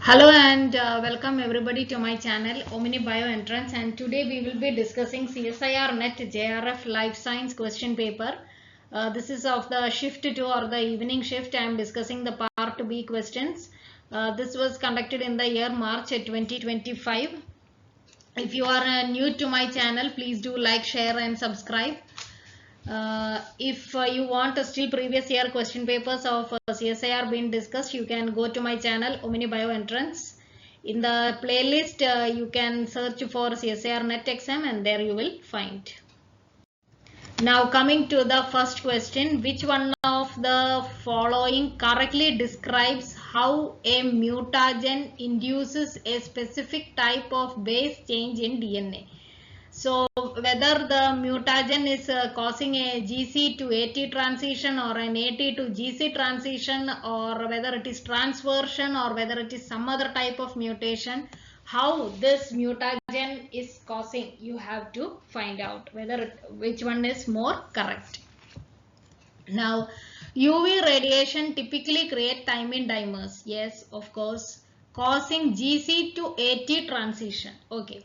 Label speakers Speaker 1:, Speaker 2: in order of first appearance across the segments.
Speaker 1: Hello and welcome everybody to my channel Omni Bio Entrance, and today we will be discussing CSIR Net JRF Life Science question paper. This is of the shift 2 or the evening shift. I am discussing the part B questions. This was conducted in the year March 2025. If you are new to my channel, please do like, share and subscribe. If you want still previous year question papers of CSIR being discussed, you can go to my channel Omni Bio Entrance. In the playlist, you can search for CSIR Net Exam and there you will find. Now coming to the first question, which one of the following correctly describes how a mutagen induces a specific type of base change in DNA? So whether the mutagen is causing a GC to AT transition or an AT to GC transition, or whether it is transversion or whether it is some other type of mutation, how this mutagen is causing, you have to find out which one is more correct. Now UV radiation typically create thymine dimers. Yes, of course, causing GC to AT transition. Okay.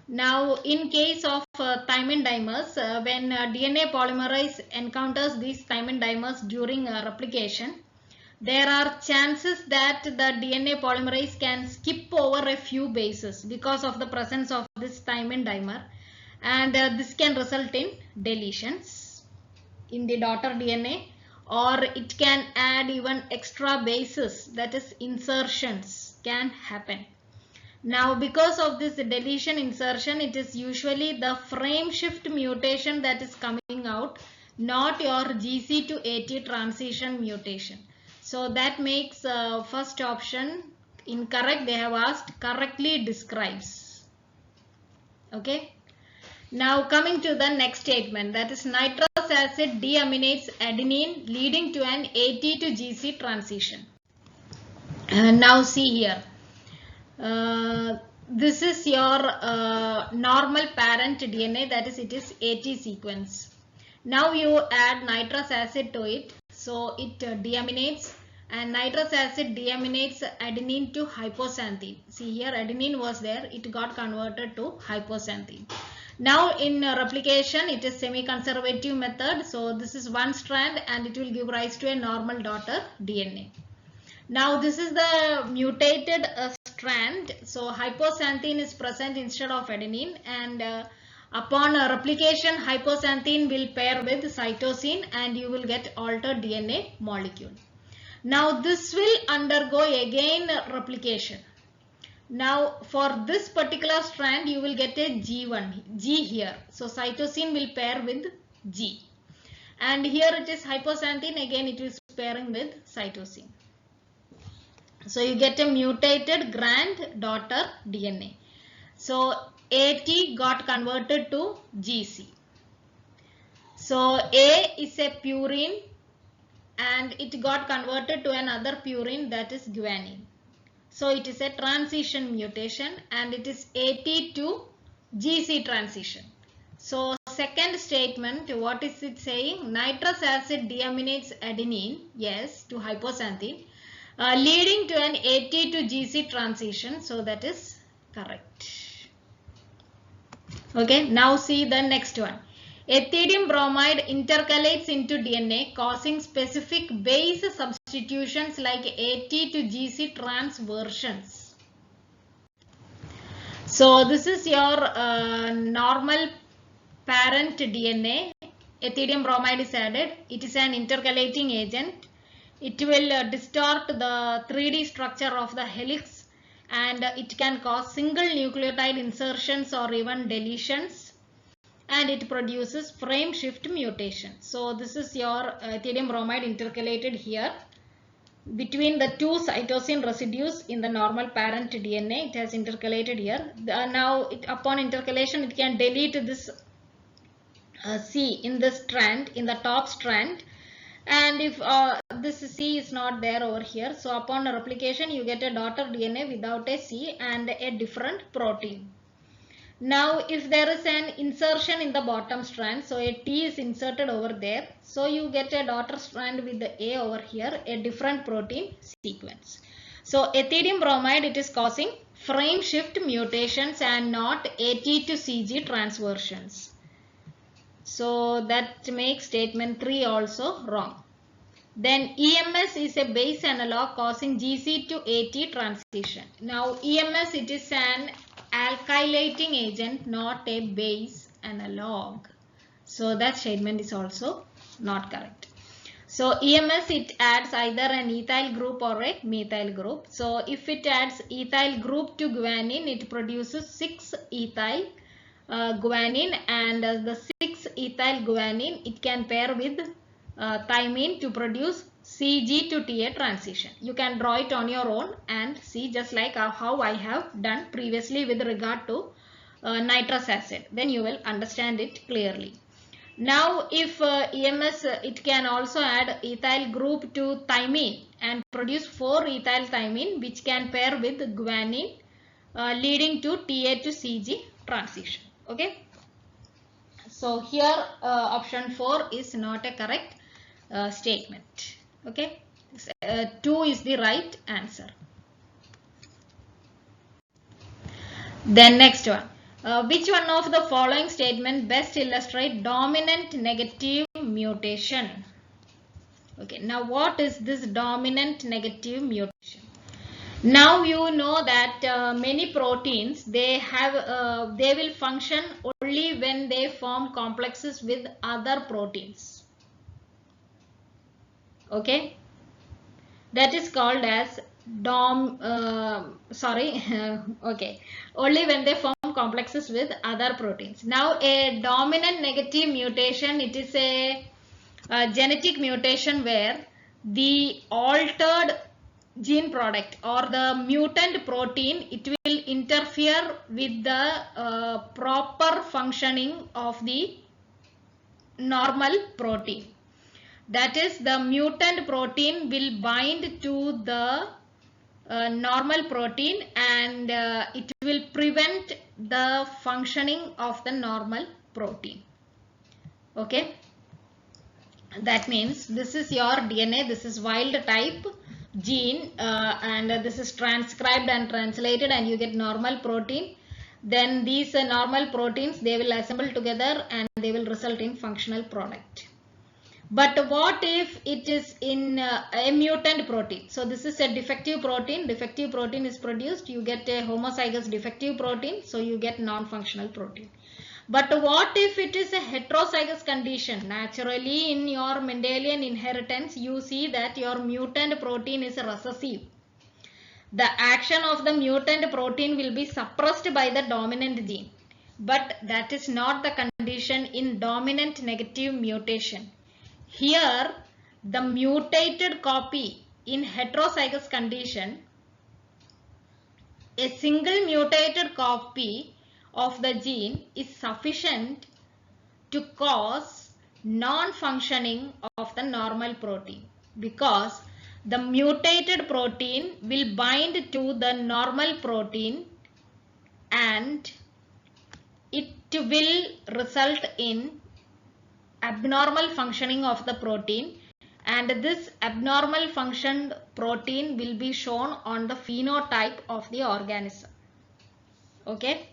Speaker 1: Now, in case of thymine dimers, when DNA polymerase encounters these thymine dimers during replication, there are chances that the DNA polymerase can skip over a few bases because of the presence of this thymine dimer, and this can result in deletions in the daughter DNA, or it can add even extra bases, that is insertions can happen. Now, because of this deletion insertion, it is usually the frame shift mutation that is coming out, not your GC to AT transition mutation. So that makes first option incorrect. They have asked correctly describes. Okay. Now coming to the next statement, that is nitrous acid deaminates adenine leading to an AT to GC transition. Now see here. This is your normal parent DNA, that is, it is AT sequence. Now you add nitrous acid to it, so it deaminates, and nitrous acid deaminates adenine to hypoxanthine. See here, adenine was there, it got converted to hypoxanthine. Now in replication, it is semi-conservative method, so this is one strand and it will give rise to a normal daughter DNA. Now this is the mutated strand, so hypoxanthine is present instead of adenine, and upon replication hypoxanthine will pair with cytosine and you will get altered DNA molecule. Now this will undergo again replication. Now for this particular strand you will get a G1, G here, so cytosine will pair with G, and here it is hypoxanthine, again it is pairing with cytosine. So you get a mutated granddaughter DNA. So AT got converted to GC. So A is a purine and it got converted to another purine, that is guanine. So it is a transition mutation and it is AT to GC transition. So second statement, what is it saying? Nitrous acid deaminates adenine, yes, to hypoxanthine, leading to an AT to GC transition, so that is correct. Okay, now see the next one. Ethidium bromide intercalates into DNA, causing specific base substitutions like AT to GC transversions. So this is your normal parent DNA. Ethidium bromide is added. It is an intercalating agent. It will distort the 3D structure of the helix and it can cause single nucleotide insertions or even deletions, and it produces frame shift mutation. So this is your ethidium bromide intercalated here between the two cytosine residues in the normal parent DNA. It has intercalated here. Now upon intercalation it can delete this C in this strand, in the top strand, and if this C is not there over here, so upon replication you get a daughter DNA without a C and a different protein. Now if there is an insertion in the bottom strand, so a T is inserted over there, so you get a daughter strand with the A over here, a different protein sequence. So ethidium bromide, it is causing frame shift mutations and not AT to CG transversions. So that makes statement 3 also wrong. Then EMS is a base analog causing GC to AT transition. Now EMS, it is an alkylating agent, not a base analog. So that statement is also not correct. So EMS, it adds either an ethyl group or a methyl group. So if it adds ethyl group to guanine, it produces 6-ethyl guanine, and the 6-ethyl guanine, it can pair with thymine to produce CG to TA transition. You can draw it on your own and see, just like how I have done previously with regard to nitrous acid. Then you will understand it clearly. Now if EMS, it can also add ethyl group to thymine and produce 4-ethyl thymine, which can pair with guanine, leading to TA to CG transition. Okay. So here option 4 is not a correct statement. Okay. 2 is the right answer. Then next one. Which one of the following statement best illustrate dominant negative mutation? Okay, now what is this dominant negative mutation? Now you know that many proteins, they will function only when they form complexes with other proteins. Okay, that is called as okay, only when they form complexes with other proteins. Now a dominant negative mutation, it is a genetic mutation where the altered gene product or the mutant protein, it will interfere with the proper functioning of the normal protein. That is, the mutant protein will bind to the normal protein, and it will prevent the functioning of the normal protein. Okay, that means this is your DNA, this is wild type gene, and this is transcribed and translated, and you get normal protein. Then these normal proteins, they will assemble together and they will result in functional product. But what if it is in a mutant protein? So this is a defective protein. Defective protein is produced. You get a homozygous defective protein. So you get non-functional protein. But what if it is a heterozygous condition? Naturally, in your Mendelian inheritance, you see that your mutant protein is recessive. The action of the mutant protein will be suppressed by the dominant gene. But that is not the condition in dominant negative mutation. Here, the mutated copy in heterozygous condition, a single mutated copy of the gene is sufficient to cause non-functioning of the normal protein, because the mutated protein will bind to the normal protein and it will result in abnormal functioning of the protein, and this abnormal functioned protein will be shown on the phenotype of the organism. Okay,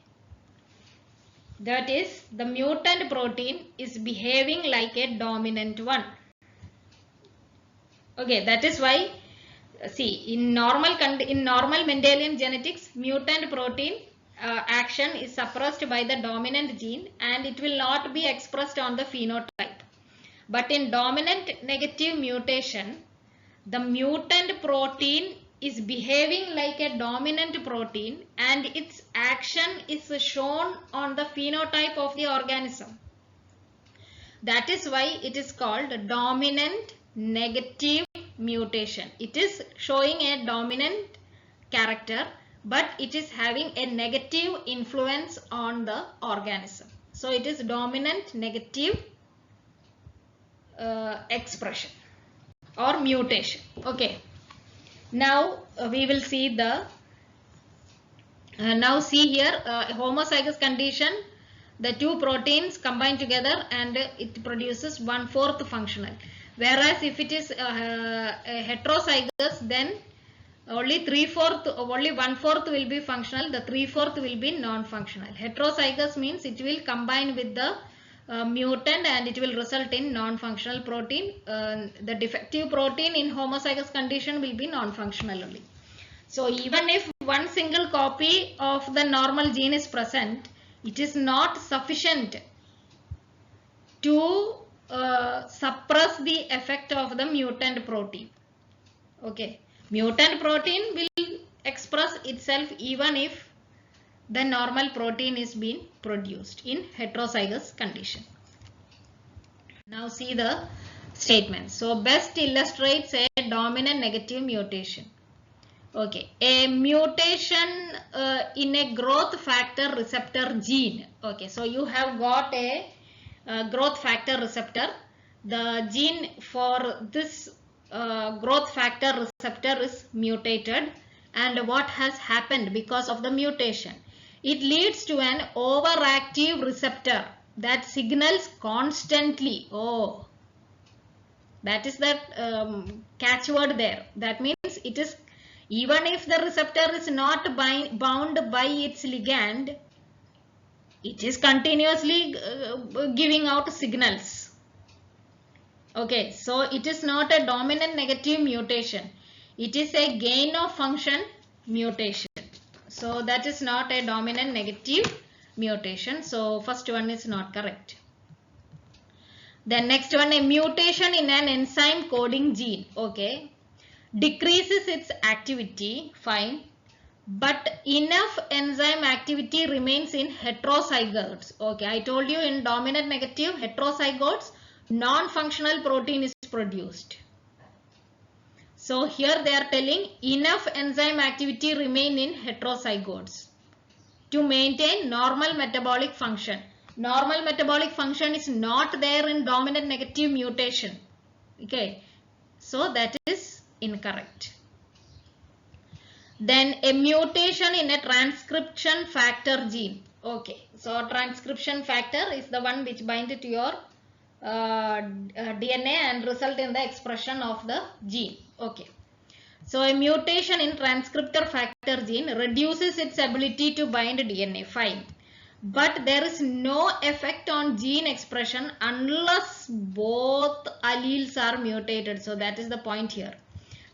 Speaker 1: that is, the mutant protein is behaving like a dominant one. Okay, that is why, see, in normal Mendelian genetics, mutant protein action is suppressed by the dominant gene and it will not be expressed on the phenotype. But in dominant negative mutation, the mutant protein is behaving like a dominant protein and its action is shown on the phenotype of the organism. That is why it is called dominant negative mutation. It is showing a dominant character, but it is having a negative influence on the organism. So it is dominant negative expression or mutation. Okay. Now we will see the now see here homozygous condition. The two proteins combine together and it produces 1/4 functional. Whereas if it is heterozygous, then Only 1/4 will be functional, the 3/4 will be non-functional. Heterozygous means it will combine with the mutant and it will result in non-functional protein. The defective protein in homozygous condition will be non-functional only. So even if one single copy of the normal gene is present, it is not sufficient to suppress the effect of the mutant protein. Okay, mutant protein will express itself even if the normal protein is being produced in heterozygous condition. Now see the statement. So best illustrates a dominant negative mutation. Okay, a mutation in a growth factor receptor gene. Okay, so you have got a growth factor receptor. The gene for this growth factor receptor is mutated, and what has happened because of the mutation? It leads to an overactive receptor that signals constantly. Oh, that is the catchword there. That means it is, even if the receptor is not bound by its ligand, it is continuously giving out signals. Okay, so it is not a dominant negative mutation. It is a gain of function mutation. So that is not a dominant negative mutation. So first one is not correct. Then next one, a mutation in an enzyme coding gene. Okay, decreases its activity, fine, but enough enzyme activity remains in heterozygotes. Okay, I told you in dominant negative heterozygotes, non-functional protein is produced. So here they are telling enough enzyme activity remain in heterozygotes to maintain normal metabolic function. Normal metabolic function is not there in dominant negative mutation. Okay, so that is incorrect. Then a mutation in a transcription factor gene. Okay, so transcription factor is the one which binds to your DNA and result in the expression of the gene. Okay, so a mutation in transcriptor factor gene reduces its ability to bind DNA, fine, but there is no effect on gene expression unless both alleles are mutated. So that is the point here.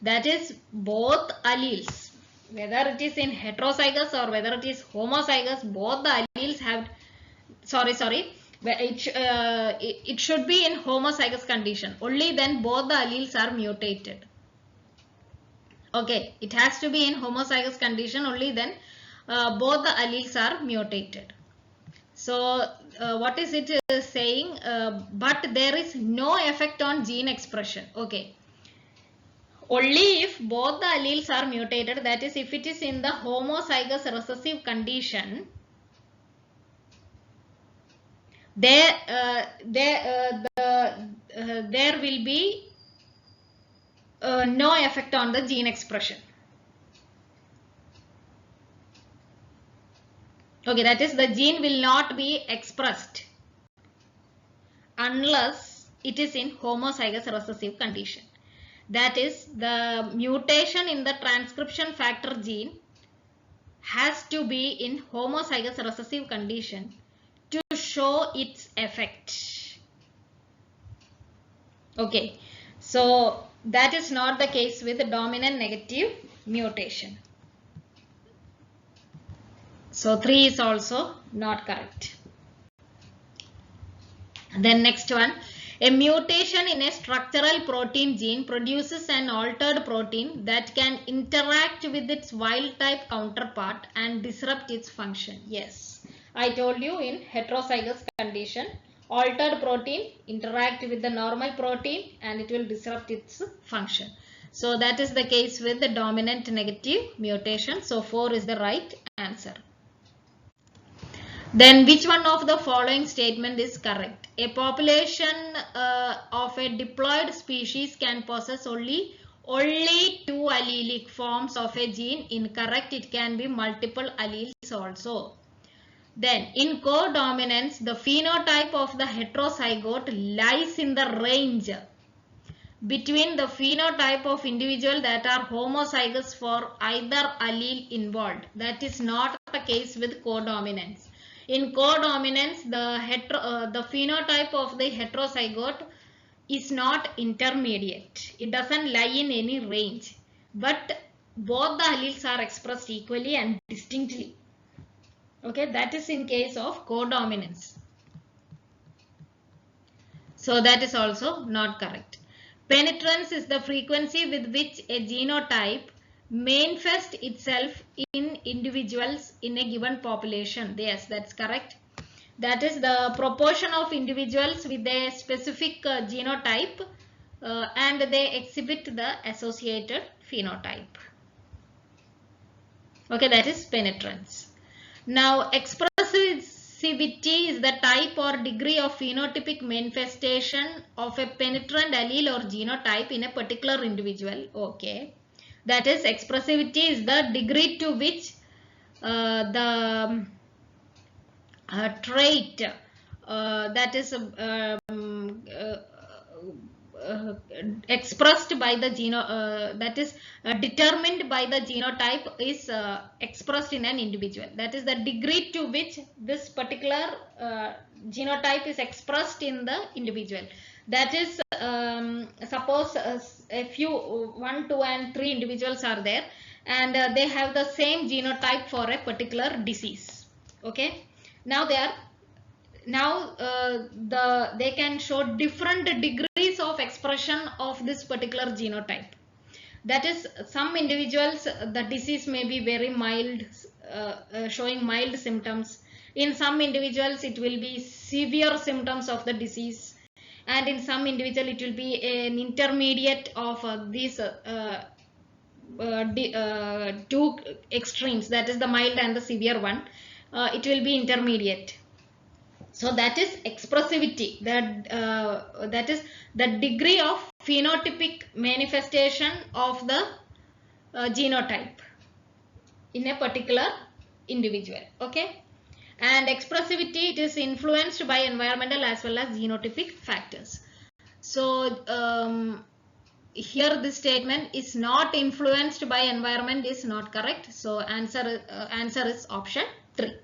Speaker 1: That is, both alleles, whether it is in heterozygous or whether it is homozygous, both the alleles have, it should be in homozygous condition. Only then both the alleles are mutated. Okay, it has to be in homozygous condition, only then both the alleles are mutated. So what is it saying? But there is no effect on gene expression. Okay, only if both the alleles are mutated, that is, if it is in the homozygous recessive condition, there will be no effect on the gene expression. Okay, that is, the gene will not be expressed unless it is in homozygous recessive condition. That is, the mutation in the transcription factor gene has to be in homozygous recessive condition to show its effect. Okay, so that is not the case with the dominant negative mutation. So 3 is also not correct. Then next one, a mutation in a structural protein gene produces an altered protein that can interact with its wild type counterpart and disrupt its function. Yes, I told you in heterozygous condition, altered protein interact with the normal protein and it will disrupt its function. So that is the case with the dominant negative mutation. So 4 is the right answer. Then which one of the following statement is correct? A population of a diploid species can possess only 2 allelic forms of a gene. Incorrect, it can be multiple alleles also. Then in codominance, the phenotype of the heterozygote lies in the range between the phenotype of individual that are homozygous for either allele involved. That is not the case with codominance. In codominance, the phenotype of the heterozygote is not intermediate. It doesn't lie in any range, but both the alleles are expressed equally and distinctly. Okay, that is in case of codominance. So that is also not correct. Penetrance is the frequency with which a genotype manifests itself in individuals in a given population. Yes, that's correct. That is the proportion of individuals with a specific genotype and they exhibit the associated phenotype. Okay, that is penetrance. Now, expressivity is the type or degree of phenotypic manifestation of a penetrant allele or genotype in a particular individual. Okay, that is expressivity is the degree to which the trait that is expressed by the that is determined by the genotype is expressed in an individual. That is the degree to which this particular genotype is expressed in the individual. That is suppose a few 1, 2 and 3 individuals are there and they have the same genotype for a particular disease. Okay, now they can show different degrees of expression of this particular genotype. That is, some individuals the disease may be very mild, showing mild symptoms. In some individuals it will be severe symptoms of the disease, and in some individual it will be an intermediate of these two extremes, that is the mild and the severe one. It will be intermediate. So that is expressivity, that is the degree of phenotypic manifestation of the genotype in a particular individual. Okay, and expressivity, it is influenced by environmental as well as genotypic factors. So here this statement is not influenced by environment is not correct. So answer is option 3.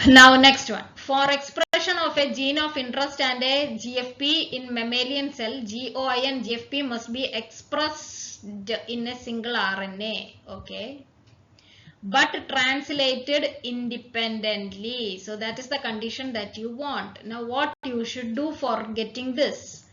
Speaker 1: Now next one, for expression of a gene of interest and a GFP in mammalian cell, GOI and GFP must be expressed in a single RNA. Okay, but translated independently. So that is the condition that you want. Now what you should do for getting this?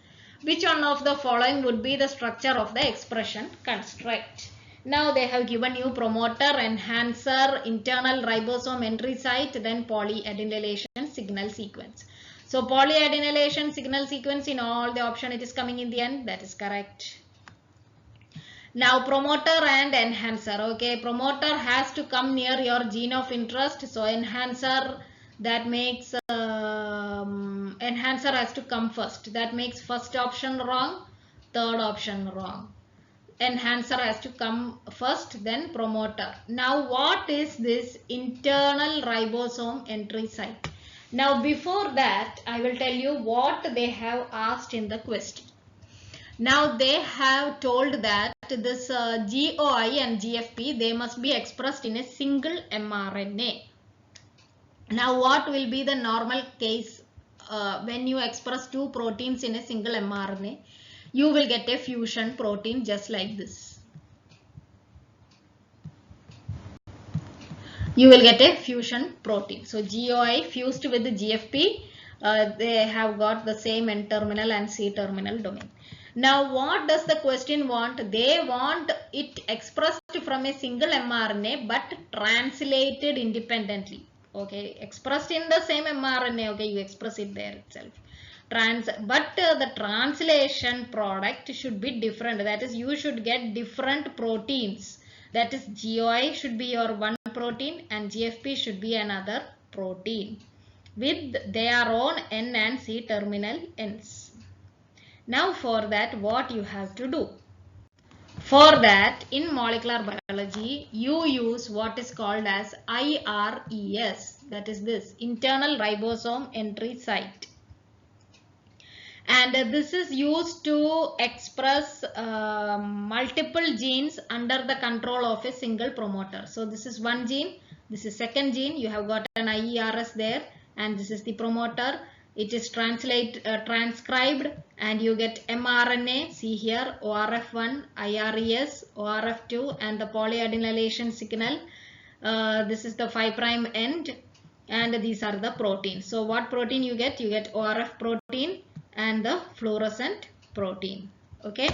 Speaker 1: Which one of the following would be the structure of the expression construct? Now they have given you promoter, enhancer, internal ribosome entry site, then polyadenylation signal sequence. So polyadenylation signal sequence, in all the option it is coming in the end. That is correct. Now promoter and enhancer. Okay, promoter has to come near your gene of interest. So enhancer, that makes enhancer has to come first. That makes first option wrong, third option wrong. Enhancer has to come first, then promoter. Now what is this internal ribosome entry site? Now before that I will tell you what they have asked in the question. Now they have told that this GOI and GFP, they must be expressed in a single mRNA. Now what will be the normal case when you express two proteins in a single mRNA? You will get a fusion protein just like this. You will get a fusion protein. So GOI fused with the GFP, they have got the same N-terminal and C-terminal domain. Now what does the question want? They want it expressed from a single mRNA but translated independently. Okay, expressed in the same mRNA. Okay, you express it there itself. But the translation product should be different. That is, you should get different proteins. That is, GOI should be your one protein and GFP should be another protein with their own N and C terminal ends. Now for that, what you have to do? For that, in molecular biology, you use what is called as IRES. That is this, internal ribosome entry site. and this is used to express multiple genes under the control of a single promoter. So this is one gene, this is second gene, you have got an IERS there, and this is the promoter. It is transcribed and you get mRNA, see here ORF1, IRES, ORF2 and the polyadenylation signal. This is the 5' end and these are the proteins. So what protein you get? You get ORF protein and the fluorescent protein. Okay.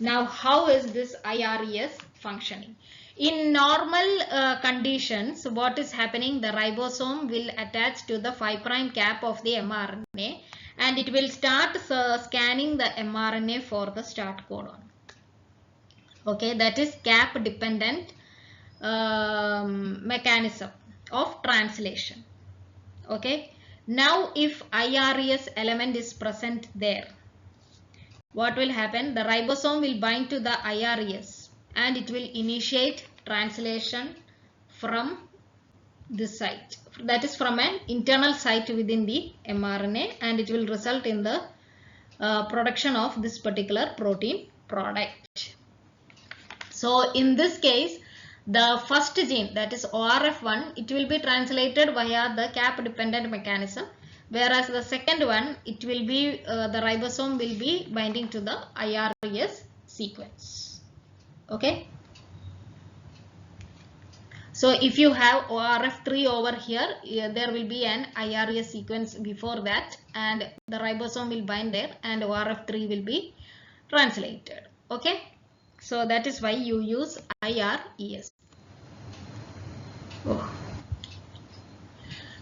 Speaker 1: Now how is this IRES functioning? In normal conditions, what is happening? The ribosome will attach to the 5' cap of the mRNA and it will start scanning the mRNA for the start codon. Okay, that is cap dependent mechanism of translation. Okay, now if IRES element is present there, what will happen? The ribosome will bind to the IRES and it will initiate translation from this site, that is from an internal site within the mRNA, and it will result in the production of this particular protein product. So in this case, the first gene, that is ORF1, it will be translated via the cap dependent mechanism, whereas the second one, it will be the ribosome will be binding to the IRES sequence. Okay. So if you have ORF3 over here, there will be an IRES sequence before that and the ribosome will bind there and ORF3 will be translated. Okay. So that is why you use IRES. Oh.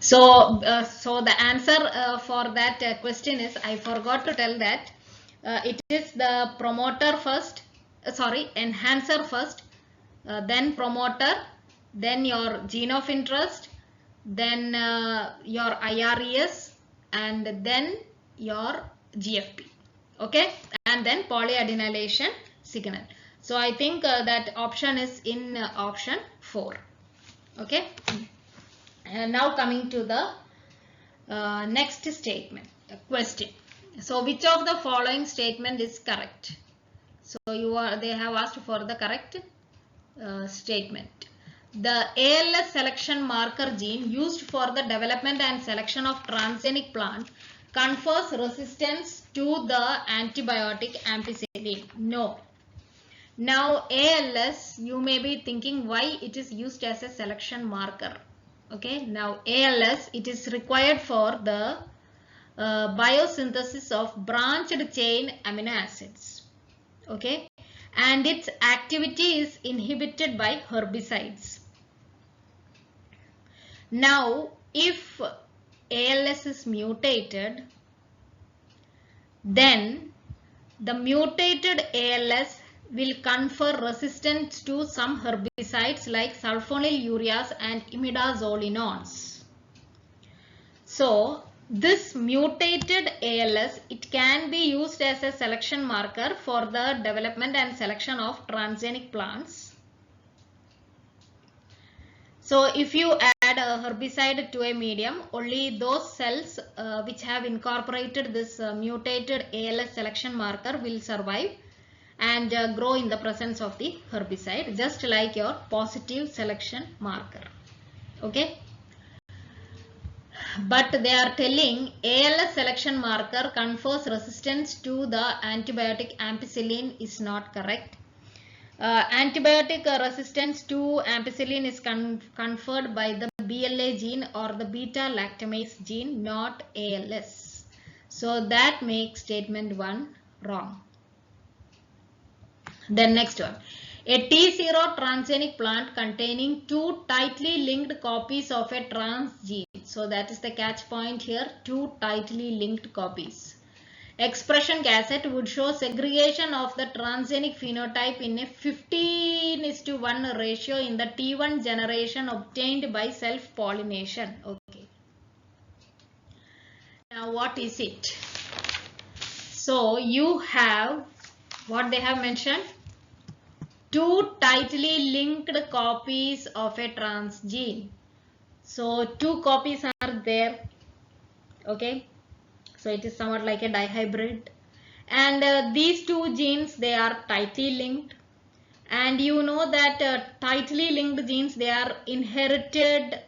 Speaker 1: So the answer for that question is, I forgot to tell that it is the promoter first, enhancer first, then promoter, then your gene of interest, then your IRES, and then your GFP. Okay, and then polyadenylation signal. So I think that option is in option 4. Okay. And now coming to the next statement, question. So which of the following statement is correct? So they have asked for the correct statement. The ALS selection marker gene used for the development and selection of transgenic plant confers resistance to the antibiotic ampicillin. No. Now ALS, you may be thinking why it is used as a selection marker. Okay, now ALS, it is required for the biosynthesis of branched chain amino acids. Okay, and its activity is inhibited by herbicides. Now if ALS is mutated, then the mutated ALS will confer resistance to some herbicides like sulfonylureas and imidazolinones. So this mutated ALS, it can be used as a selection marker for the development and selection of transgenic plants. So if you add a herbicide to a medium, only those cells which have incorporated this mutated ALS selection marker will survive and grow in the presence of the herbicide, just like your positive selection marker. Okay. But they are telling ALS selection marker confers resistance to the antibiotic ampicillin is not correct. Antibiotic resistance to ampicillin is conferred by the BLA gene or the beta lactamase gene, not ALS. So that makes statement 1 wrong. Then next one. A T0 transgenic plant containing 2 tightly linked copies of a trans gene. So that is the catch point here, 2 tightly linked copies. Expression cassette would show segregation of the transgenic phenotype in a 15:1 ratio in the T1 generation obtained by self-pollination. Okay. Now what is it? So you have what they have mentioned, 2 tightly linked copies of a trans gene. So 2 copies are there. Okay. So it is somewhat like a dihybrid. And these two genes, they are tightly linked. And you know that tightly linked genes, they are inherited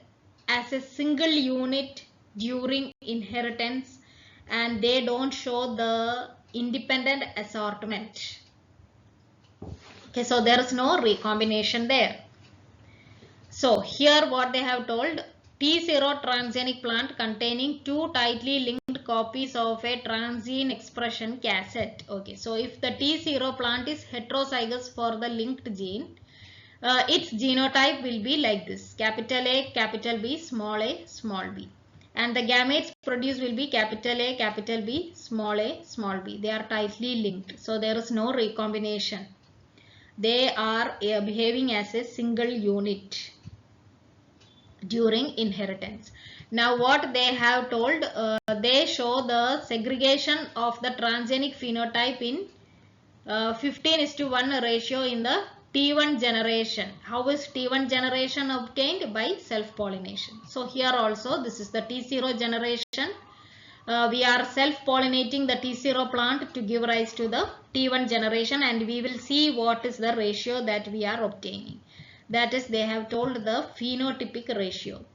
Speaker 1: as a single unit during inheritance, and they don't show the independent assortment. Okay, so there is no recombination there. So here what they have told, T0 transgenic plant containing two tightly linked copies of a transgene expression cassette. Okay, so if the T0 plant is heterozygous for the linked gene, its genotype will be like this: capital A, capital B, small a, small b. And the gametes produced will be capital A, capital B, small a, small b. They are tightly linked. So there is no recombination. They are behaving as a single unit during inheritance. Now what they have told, they show the segregation of the transgenic phenotype in 15:1 ratio in the T1 generation. How is T1 generation obtained? By self-pollination. So here also this is the T0 generation. We are self-pollinating the T0 plant to give rise to the T1 generation, and we will see what is the ratio that we are obtaining. That is, they have told the phenotypic ratio.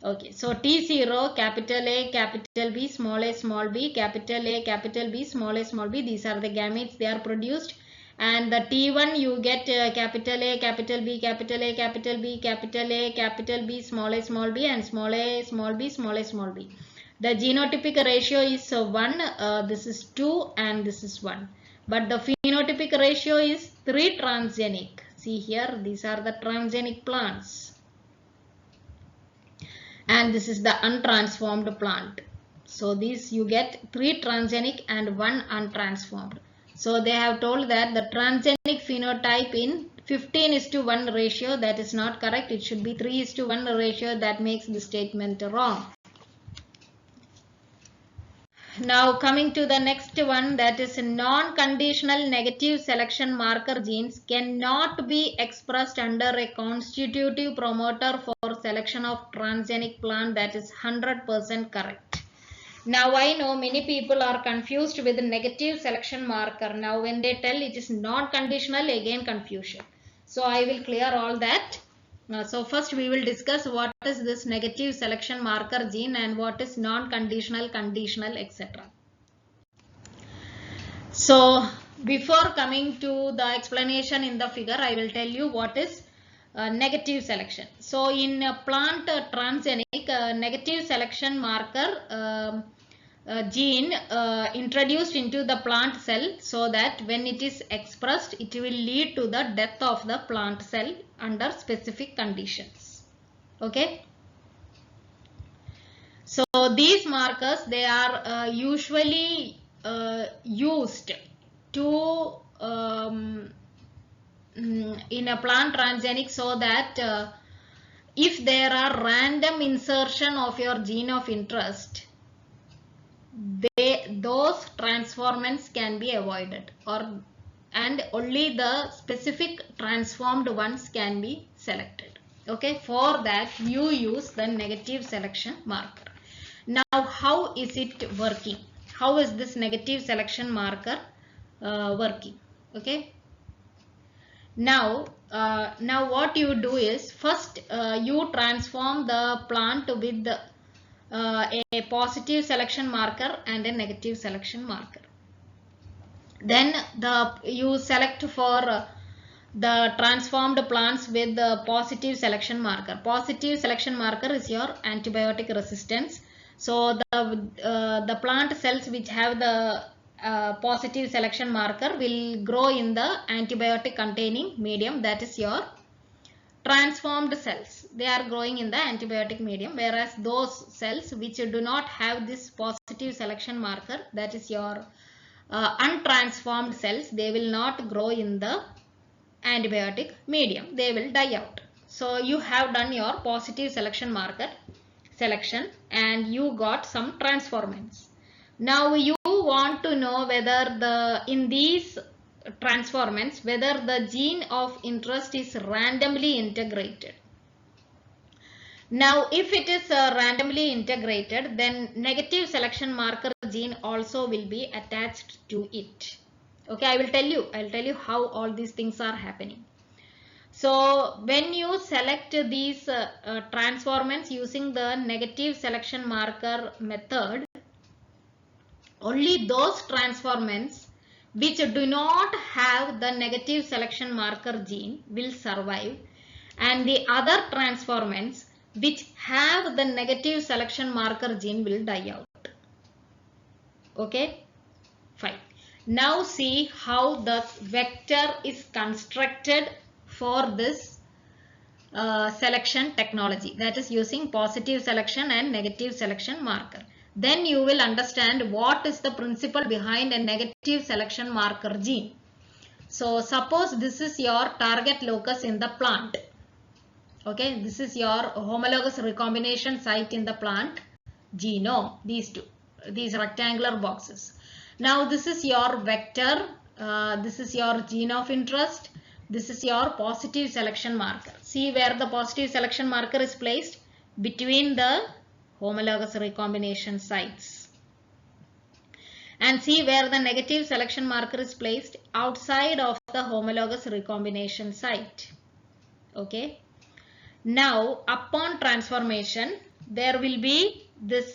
Speaker 1: Okay, so T0, capital A, capital B, small a, small b, capital A, capital B, small a, small b. These are the gametes, they are produced. And the T1 you get capital A, capital B, capital A, capital B, capital A, capital B, small a, small b, and small a, small b, small a, small b. The genotypic ratio is 1, this is 2, and this is 1. But the phenotypic ratio is 3 transgenic. See here, these are the transgenic plants. And this is the untransformed plant. So these you get 3 transgenic and 1 untransformed. So they have told that the transgenic phenotype in 15:1 ratio, that is not correct. It should be 3:1 ratio. That makes the statement wrong. Now coming to the next one, that is non-conditional negative selection marker genes cannot be expressed under a constitutive promoter for selection of transgenic plant. That is 100% correct. Now I know many people are confused with the negative selection marker. Now when they tell it is non-conditional, again confusion. So I will clear all that. So first we will discuss what is this negative selection marker gene and what is non-conditional, conditional, etc. So before coming to the explanation in the figure, I will tell you what is negative selection. So in plant transgenic, negative selection marker gene introduced into the plant cell, so that when it is expressed, it will lead to the death of the plant cell under specific conditions. Okay. So these markers, they are usually used to in a plant transgenic, so that if there are random insertion of your gene of interest, those transformants can be avoided, and only the specific transformed ones can be selected. Okay, for that you use the negative selection marker. Now how is it working? How is this negative selection marker working? Okay. Now what you do is, first you transform the plant with a positive selection marker and a negative selection marker. Then you select for the transformed plants with the positive selection marker. Positive selection marker is your antibiotic resistance. So the plant cells which have the positive selection marker will grow in the antibiotic containing medium, that is your transformed cells. They are growing in the antibiotic medium, whereas those cells which do not have this positive selection marker, that is your untransformed cells, they will not grow in the antibiotic medium. They will die out. So you have done your positive selection marker selection and you got some transformants. Now you want to know whether in these transformants, whether the gene of interest is randomly integrated. Now if it is randomly integrated, then negative selection marker gene also will be attached to it. Okay, I'll tell you how all these things are happening. So when you select these transformants using the negative selection marker method, only those transformants which do not have the negative selection marker gene will survive, and the other transformants which have the negative selection marker gene will die out. Okay, fine. Now see how the vector is constructed for this selection technology, that is using positive selection and negative selection marker. Then you will understand what is the principle behind a negative selection marker gene. So suppose this is your target locus in the plant. Okay, this is your homologous recombination site in the plant genome, these rectangular boxes. Now this is your vector, this is your gene of interest, this is your positive selection marker. See where the positive selection marker is placed? Between the homologous recombination sites. And see where the negative selection marker is placed? Outside of the homologous recombination site. Okay. Now upon transformation, there will be this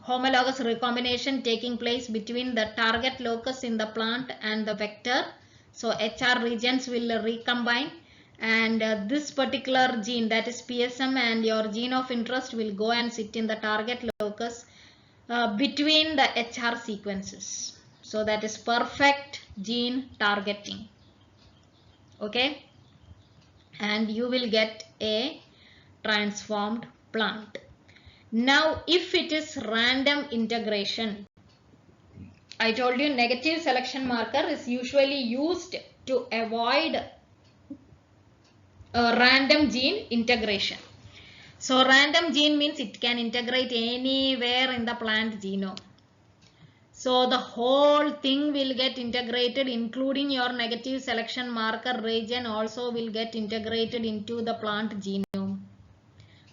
Speaker 1: homologous recombination taking place between the target locus in the plant and the vector. So HR regions will recombine, and this particular gene, that is PSM, and your gene of interest will go and sit in the target locus between the HR sequences. So that is perfect gene targeting. Okay, and you will get a transformed plant. Now if it is random integration, I told you negative selection marker is usually used to avoid random gene integration. So random gene means it can integrate anywhere in the plant genome. So the whole thing will get integrated, including your negative selection marker region also will get integrated into the plant genome.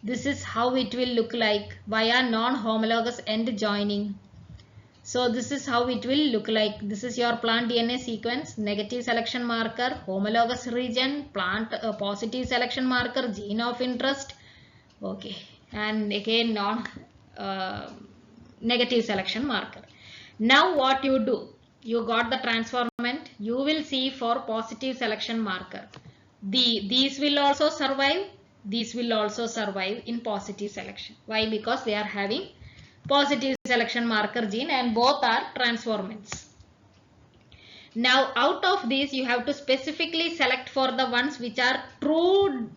Speaker 1: This is how it will look like via non-homologous end joining. So this is how it will look like. This is your plant DNA sequence, negative selection marker, homologous region, plant positive selection marker, gene of interest. Okay, and again negative selection marker. Now what you do? You got the transformant. You will see for positive selection marker. These will also survive. These will also survive in positive selection. Why? Because they are having positive selection marker gene and both are transformants. Now out of these you have to specifically select for the ones which are true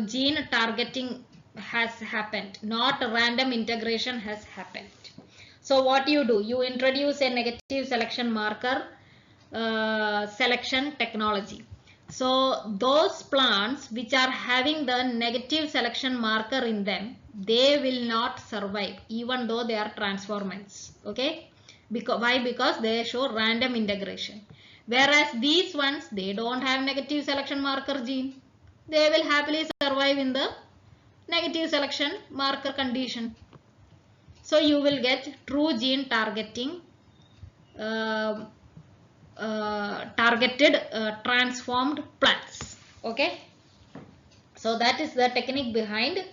Speaker 1: gene targeting has happened, not random integration has happened. So what you do? You introduce a negative selection marker selection technology. So those plants which are having the negative selection marker in them, they will not survive even though they are transformants. Okay, why? Because they show random integration. Whereas these ones, they don't have negative selection marker gene, they will happily survive in the negative selection marker condition. So you will get true gene targeting targeted transformed plants. Okay, so that is the technique behind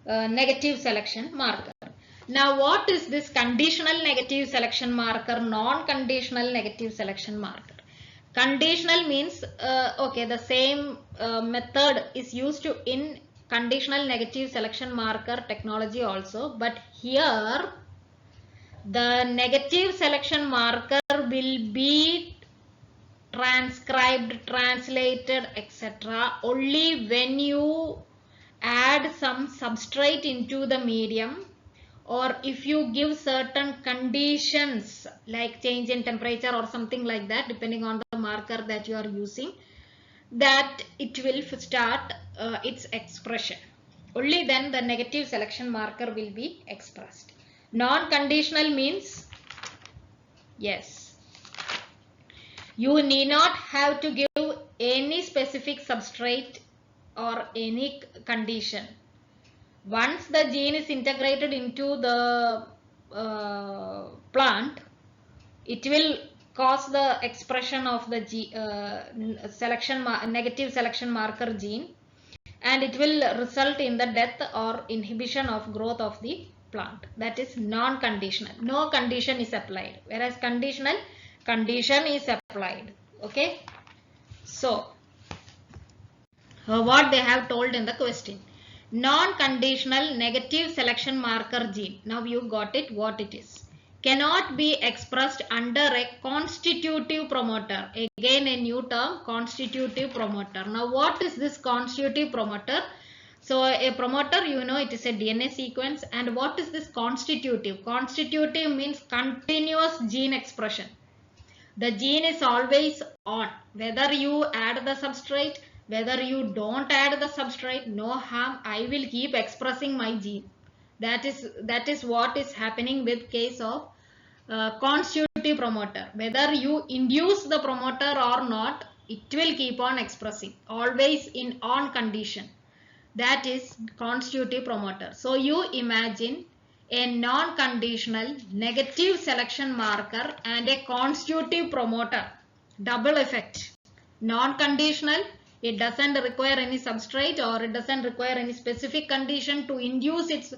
Speaker 1: negative selection marker. Now what is this conditional negative selection marker, non-conditional negative selection marker? Conditional means okay, the same method is used in conditional negative selection marker technology also, but here the negative selection marker will be transcribed, translated, etc. only when you add some substrate into the medium, or if you give certain conditions like change in temperature or something like that, depending on the marker that you are using, that it will start its expression. Only then the negative selection marker will be expressed. Non-conditional means, yes, you need not have to give any specific substrate or any condition. Once the gene is integrated into the plant, it will cause the expression of the negative selection marker gene, and it will result in the death or inhibition of growth of the plant. That is non-conditional. No condition is applied, whereas conditional, condition is applied. Okay. So what they have told in the question, non-conditional negative selection marker gene, now you got it, what it is, cannot be expressed under a constitutive promoter. Again a new term, constitutive promoter. Now what is this constitutive promoter? So a promoter, you know, it is a DNA sequence. And what is this constitutive? Constitutive means continuous gene expression. The gene is always on, whether you add the substrate, whether you don't add the substrate, no harm, I will keep expressing my gene. That is what is happening with case of constitutive promoter. Whether you induce the promoter or not, it will keep on expressing, always in on condition. That is constitutive promoter. So you imagine a non-conditional negative selection marker and a constitutive promoter, double effect. Non-conditional, it doesn't require any substrate, or it doesn't require any specific condition to induce its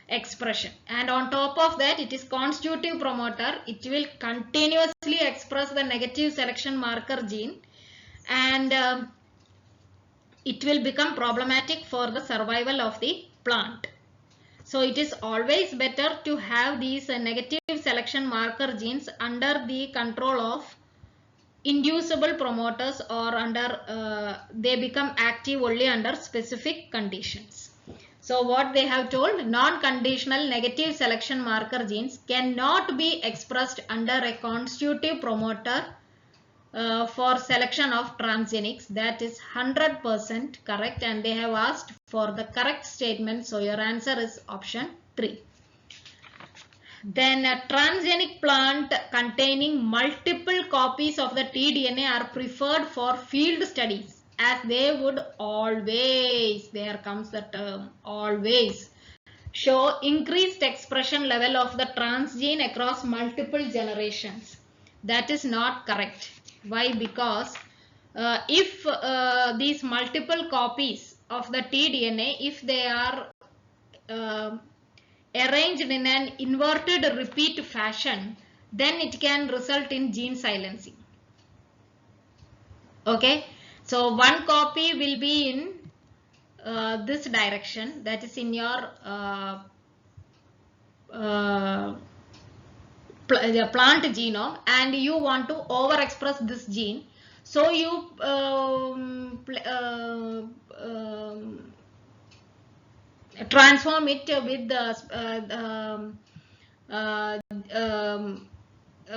Speaker 1: expression, and on top of that it is constitutive promoter. It will continuously express the negative selection marker gene, and it will become problematic for the survival of the plant. So it is always better to have these negative selection marker genes under the control of inducible promoters, or under they become active only under specific conditions. So what they have told, non-conditional negative selection marker genes cannot be expressed under a constitutive promoter for selection of transgenics. That is 100% correct, and they have asked for the correct statement. So your answer is option 3. Then a transgenic plant containing multiple copies of the tDNA are preferred for field studies, as they would always, there comes the term, always show increased expression level of the transgene across multiple generations. That is not correct. Why? Because if these multiple copies of the tDNA, if they are arranged in an inverted repeat fashion, then it can result in gene silencing. Okay. So one copy will be in this direction, that is in your plant genome, and you want to overexpress this gene. So you transform it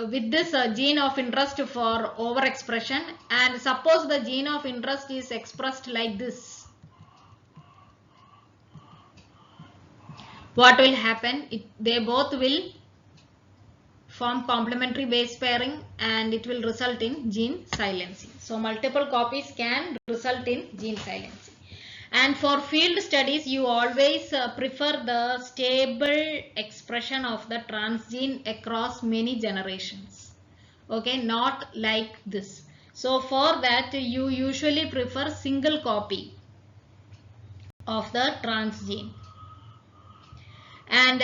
Speaker 1: with this gene of interest for overexpression, and suppose the gene of interest is expressed like this. What will happen? They both will form complementary base pairing, and it will result in gene silencing. So multiple copies can result in gene silencing. And for field studies, you always prefer the stable expression of the transgene across many generations. Okay, not like this. So for that, you usually prefer single copy of the transgene. And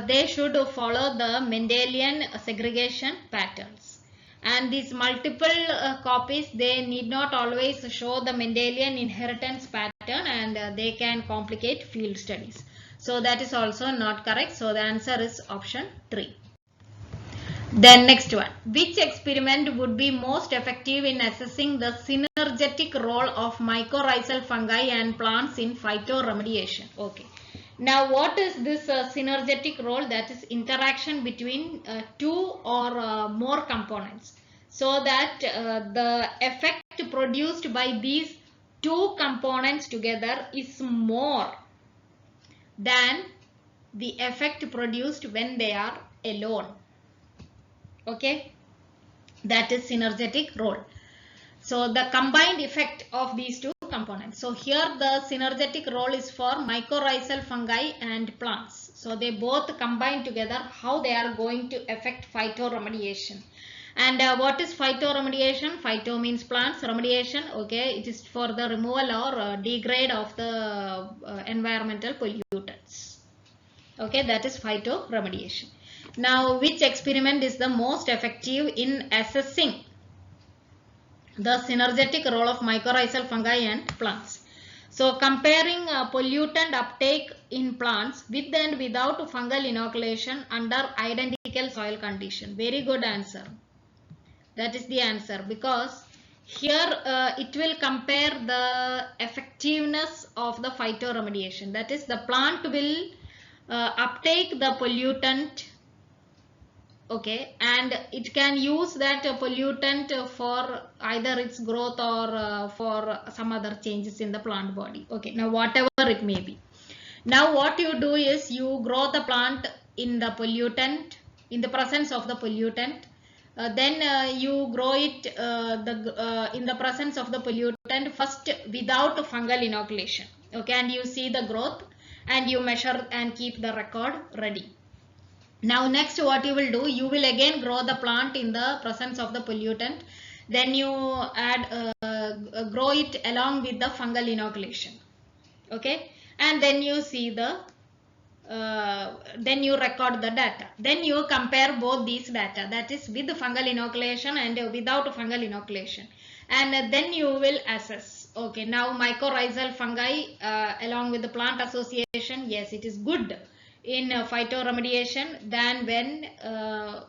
Speaker 1: they should follow the Mendelian segregation patterns. And these multiple copies, they need not always show the Mendelian inheritance pattern, and they can complicate field studies. So that is also not correct. So the answer is option 3. Then next one, which experiment would be most effective in assessing the synergetic role of mycorrhizal fungi and plants in phytoremediation? Okay. Now what is this synergetic role? That is interaction between two or more components, so that the effect produced by these two components together is more than the effect produced when they are alone. Okay, that is synergetic role. So the combined effect of these two components. So here the synergetic role is for mycorrhizal fungi and plants. So they both combine together how they are going to affect phytoremediation. And what is phytoremediation? Phyto means plants, remediation, okay, it is for the removal or degrade of the environmental pollutants. Okay, that is phytoremediation. Now, which experiment is the most effective in assessing the synergetic role of mycorrhizal fungi and plants? So, comparing pollutant uptake in plants with and without fungal inoculation under identical soil condition. Very good answer. That is the answer, because here it will compare the effectiveness of the phytoremediation. That is, the plant will uptake the pollutant, okay, and it can use that pollutant for either its growth or for some other changes in the plant body. Okay, now whatever it may be. Now what you do is you grow the plant in the pollutant, in the presence of the pollutant. Then you grow it in the presence of the pollutant first without fungal inoculation. Okay, and you see the growth and you measure and keep the record ready. Now next what you will do, you will again grow the plant in the presence of the pollutant. Then you add grow it along with the fungal inoculation. Okay, and then you see the then you record the data. Then you compare both these data, that is with fungal inoculation and without fungal inoculation, and then you will assess. Okay, now mycorrhizal fungi along with the plant association, yes, it is good in phytoremediation than when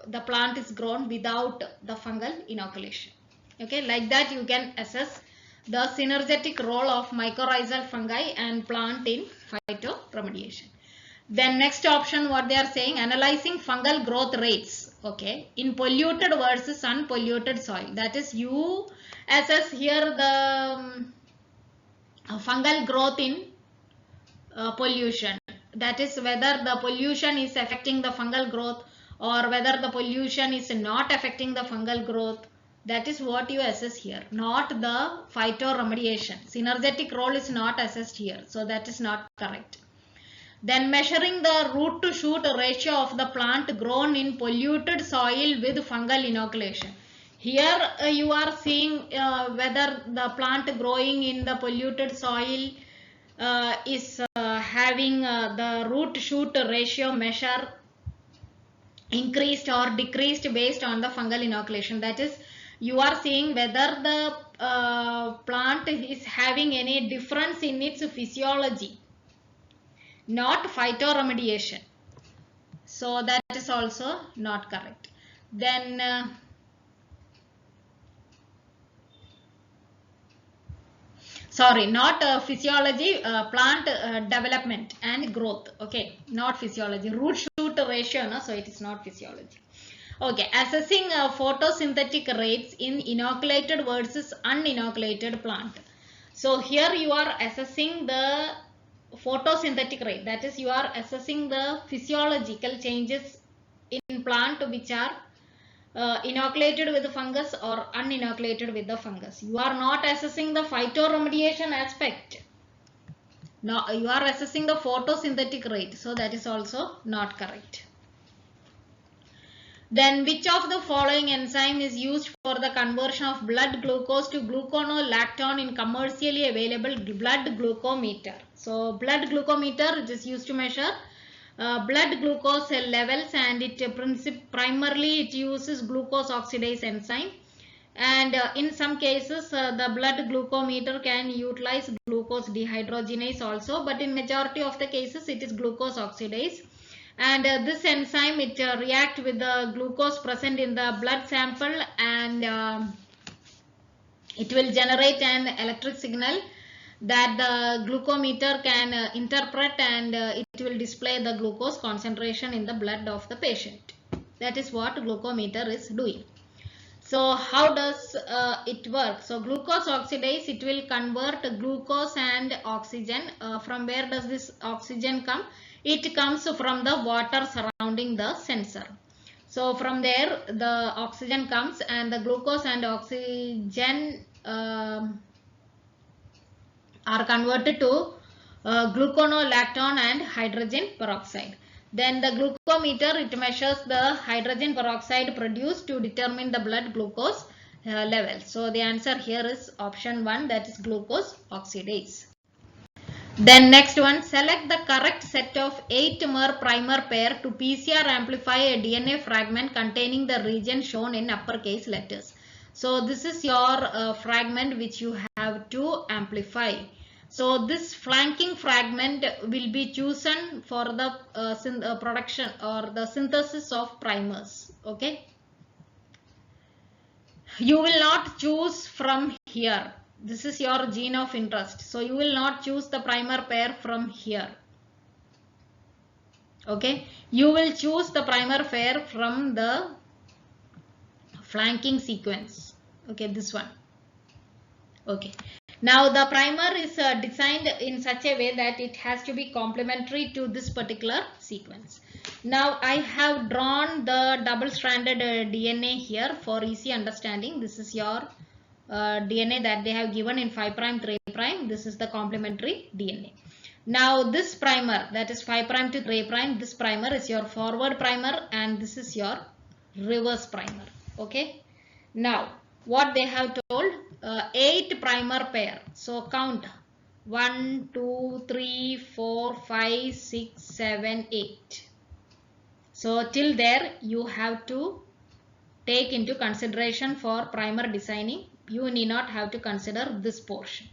Speaker 1: the plant is grown without the fungal inoculation. Okay, like that you can assess the synergetic role of mycorrhizal fungi and plant in phytoremediation. Then next option, what they are saying, analyzing fungal growth rates, okay, in polluted versus unpolluted soil. That is, you assess here the fungal growth in pollution. That is, whether the pollution is affecting the fungal growth or whether the pollution is not affecting the fungal growth. That is what you assess here, not the phytoremediation. Synergetic role is not assessed here, so that is not correct. Then measuring the root to shoot ratio of the plant grown in polluted soil with fungal inoculation. Here you are seeing whether the plant growing in the polluted soil is having the root shoot ratio measure increased or decreased based on the fungal inoculation. That is, you are seeing whether the plant is having any difference in its physiology, not phytoremediation. So that is also not correct. Then sorry, not physiology, plant development and growth. Okay, not physiology. Root shoot ratio, no? So it is not physiology. Okay, assessing photosynthetic rates in inoculated versus uninoculated plant. So here you are assessing the photosynthetic rate, that is, you are assessing the physiological changes in plant which are inoculated with the fungus or uninoculated with the fungus. You are not assessing the phytoremediation aspect. Now you are assessing the photosynthetic rate, so that is also not correct. Then which of the following enzyme is used for the conversion of blood glucose to gluconolactone in commercially available blood glucometer? So blood glucometer, it is used to measure blood glucose levels, and it primarily it uses glucose oxidase enzyme, and in some cases the blood glucometer can utilize glucose dehydrogenase also, but in majority of the cases it is glucose oxidase. And this enzyme, it reacts with the glucose present in the blood sample, and it will generate an electric signal that the glucometer can interpret, and it will display the glucose concentration in the blood of the patient. That is what glucometer is doing. So how does it work? So glucose oxidase, it will convert glucose and oxygen. From where does this oxygen come? It comes from the water surrounding the sensor. So from there the oxygen comes, and the glucose and oxygen are converted to gluconolactone and hydrogen peroxide. Then the glucometer, it measures the hydrogen peroxide produced to determine the blood glucose level. So the answer here is option 1, that is glucose oxidase. Then next one, select the correct set of 8-mer primer pair to PCR amplify a DNA fragment containing the region shown in uppercase letters. So this is your fragment which you have to amplify. So this flanking fragment will be chosen for the production or the synthesis of primers. Okay. You will not choose from here. This is your gene of interest. So you will not choose the primer pair from here. Okay. You will choose the primer pair from the flanking sequence. Okay, this one. Okay. Now the primer is designed in such a way that it has to be complementary to this particular sequence. Now I have drawn the double-stranded DNA here for easy understanding. This is your DNA that they have given in 5' 3'. This is the complementary DNA. Now this primer, that is 5' to 3', this primer is your forward primer and this is your reverse primer. Okay. Now what they have told, 8 primer pair. So count 1, 2, 3, 4, 5, 6, 7, 8. So till there you have to take into consideration for primer designing. You need not have to consider this portion.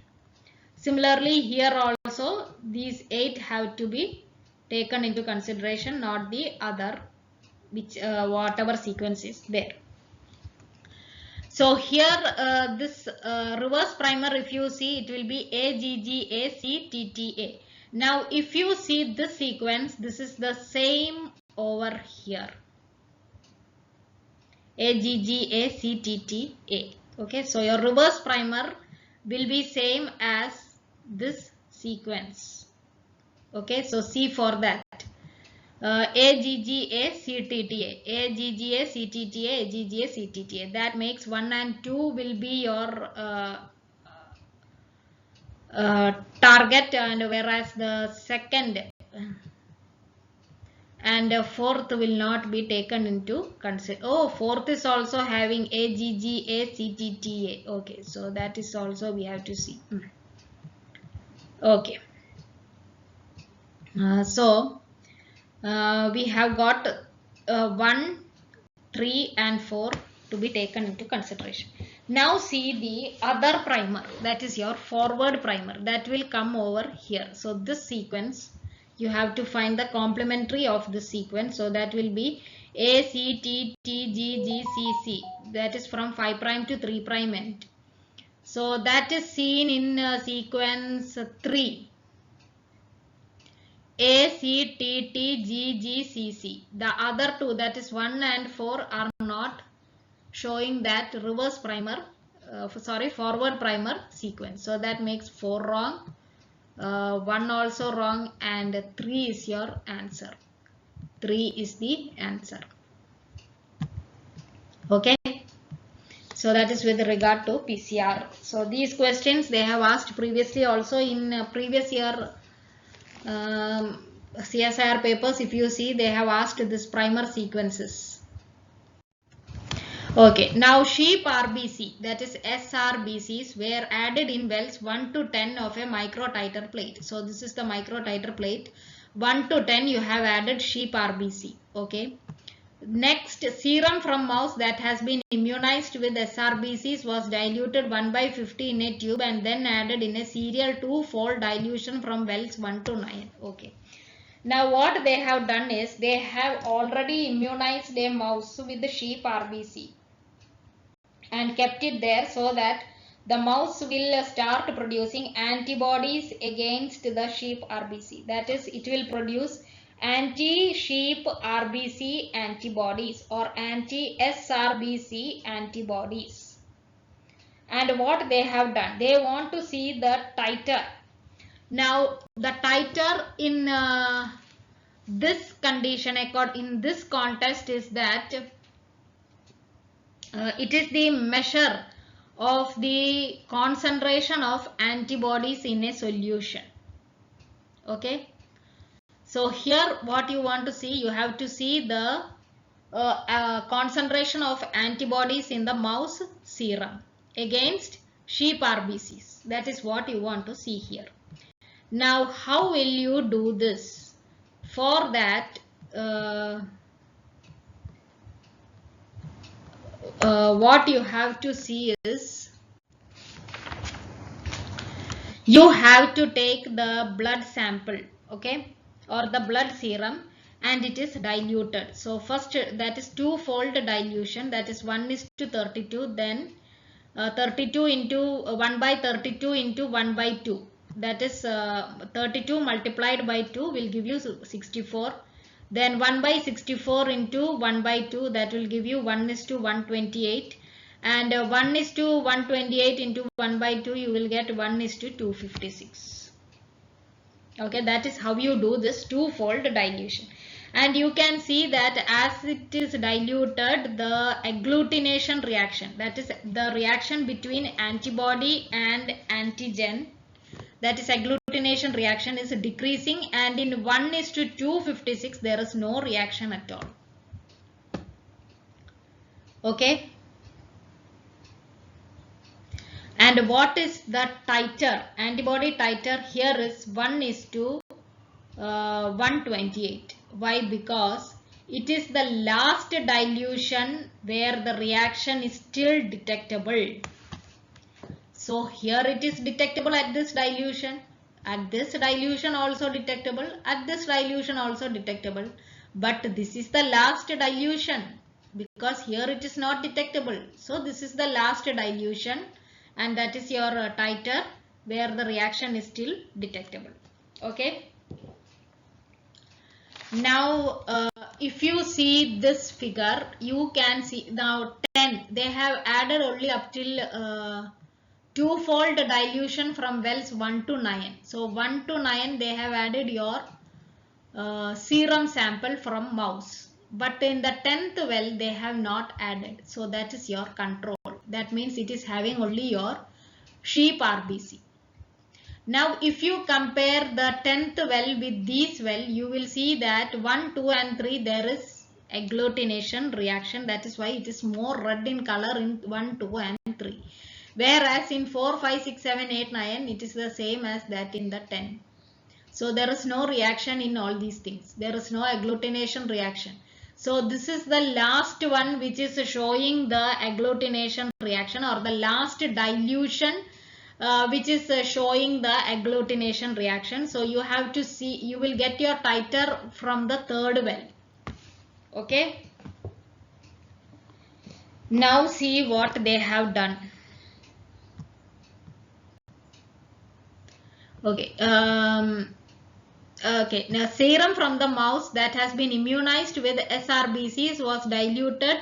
Speaker 1: Similarly here also these 8 have to be taken into consideration, not the other, which whatever sequence is there. So here this reverse primer, if you see, it will be AGGACTTA. Now if you see this sequence, this is the same over here. AGGACTTA. Okay, so your reverse primer will be same as this sequence. Okay, so see for that. AGGACTTA, AGGACTTA, AGGACTTA. That makes 1 and 2 will be your target, and whereas the second and fourth will not be taken into consideration. Oh, fourth is also having AGGACTTA. Okay, so that is also we have to see. Okay. We have got 1, 3 and 4 to be taken into consideration. Now see the other primer, that is your forward primer, that will come over here. So this sequence you have to find the complementary of this sequence. So that will be ACTTGGCC, that is from 5' to 3' end. So that is seen in sequence 3. ACTTGGCC. The other two, that is 1 and 4, are not showing that reverse primer, forward primer sequence. So that makes 4 wrong, 1 also wrong, and 3 is your answer. 3 is the answer. Okay. So that is with regard to PCR. So these questions they have asked previously also in previous year CSIR papers. If you see, they have asked this primer sequences. Okay, now sheep RBC, that is SRBCs, were added in wells 1 to 10 of a micro titer plate. So this is the micro titer plate. 1 to 10 you have added sheep RBC. Okay. Next, serum from mouse that has been immunized with SRBCs was diluted 1/50 in a tube and then added in a serial 2-fold dilution from wells 1 to 9. Okay. Now what they have done is they have already immunized a mouse with the sheep RBC and kept it there so that the mouse will start producing antibodies against the sheep RBC. That is, it will produce anti-sheep RBC antibodies or anti-SRBC antibodies. And what they have done, they want to see the titer. Now the titer in this condition, in this context, is that it is the measure of the concentration of antibodies in a solution. Okay. So here what you want to see, you have to see the concentration of antibodies in the mouse serum against sheep RBCs. That is what you want to see here. Now how will you do this? For that what you have to see is, you have to take the blood sample, okay, or the blood serum, and it is diluted. So first, that is twofold dilution, that is 1:32, then 32 into 1 by 32 into 1 by 2, that is 32 multiplied by 2 will give you 64. Then 1 by 64 into 1 by 2, that will give you 1:128. And 1:128 into 1 by 2, you will get 1:256. Okay, that is how you do this twofold dilution. And you can see that as it is diluted, the agglutination reaction, that is the reaction between antibody and antigen, that is agglutination reaction, is decreasing, and in 1:256 there is no reaction at all. Okay. And what is the titer? Antibody titer here is 1:128. Why? Because it is the last dilution where the reaction is still detectable. So here it is detectable at this dilution. At this dilution also detectable. At this dilution also detectable. But this is the last dilution, because here it is not detectable. So this is the last dilution, and that is your titer where the reaction is still detectable. Okay. Now if you see this figure, you can see now 10, they have added only up till twofold dilution from wells 1 to 9. So 1 to 9 they have added your serum sample from mouse. But in the 10th well they have not added. So that is your control. That means it is having only your sheep RBC. Now if you compare the 10th well with these well, you will see that 1, 2 and 3 there is agglutination reaction. That is why it is more red in color in 1, 2 and 3. Whereas in 4, 5, 6, 7, 8, 9 it is the same as that in the 10. So there is no reaction in all these things. There is no agglutination reaction. So this is the last one which is showing the agglutination reaction, or the last dilution which is showing the agglutination reaction. So you have to see, you will get your titer from the third well. Okay. Now see what they have done. Okay. Okay. Now serum from the mouse that has been immunized with SRBCs was diluted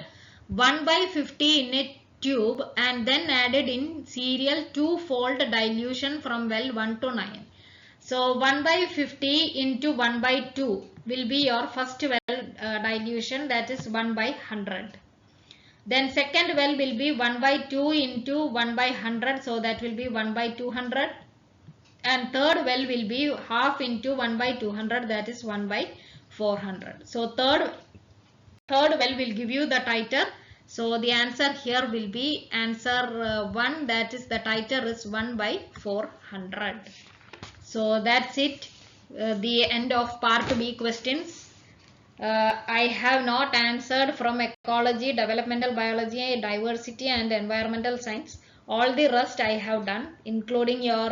Speaker 1: 1/50 in a tube and then added in serial twofold dilution from well 1 to 9. So 1/50 into 1/2 will be your first well dilution, that is 1/100. Then second well will be 1/2 into 1/100, so that will be 1/200. And third well will be half into 1/200, that is 1/400. So third well will give you the titer. So the answer here will be answer 1, that is the titer is 1/400. So that's it, the end of part B questions. I have not answered from ecology, developmental biology, diversity and environmental science. All the rest I have done, including your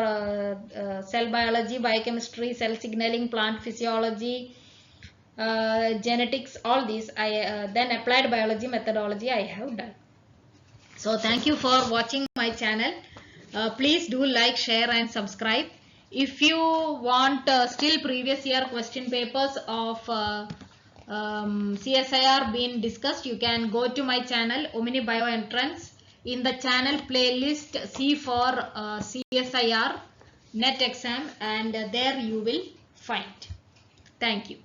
Speaker 1: cell biology, biochemistry, cell signaling, plant physiology, genetics, all these. Then applied biology methodology I have done. So thank you for watching my channel. Please do like, share and subscribe. If you want still previous year question papers of CSIR being discussed, you can go to my channel Omni Bio Entrance. In the channel playlist, see for CSIR net exam, and there you will find. Thank you.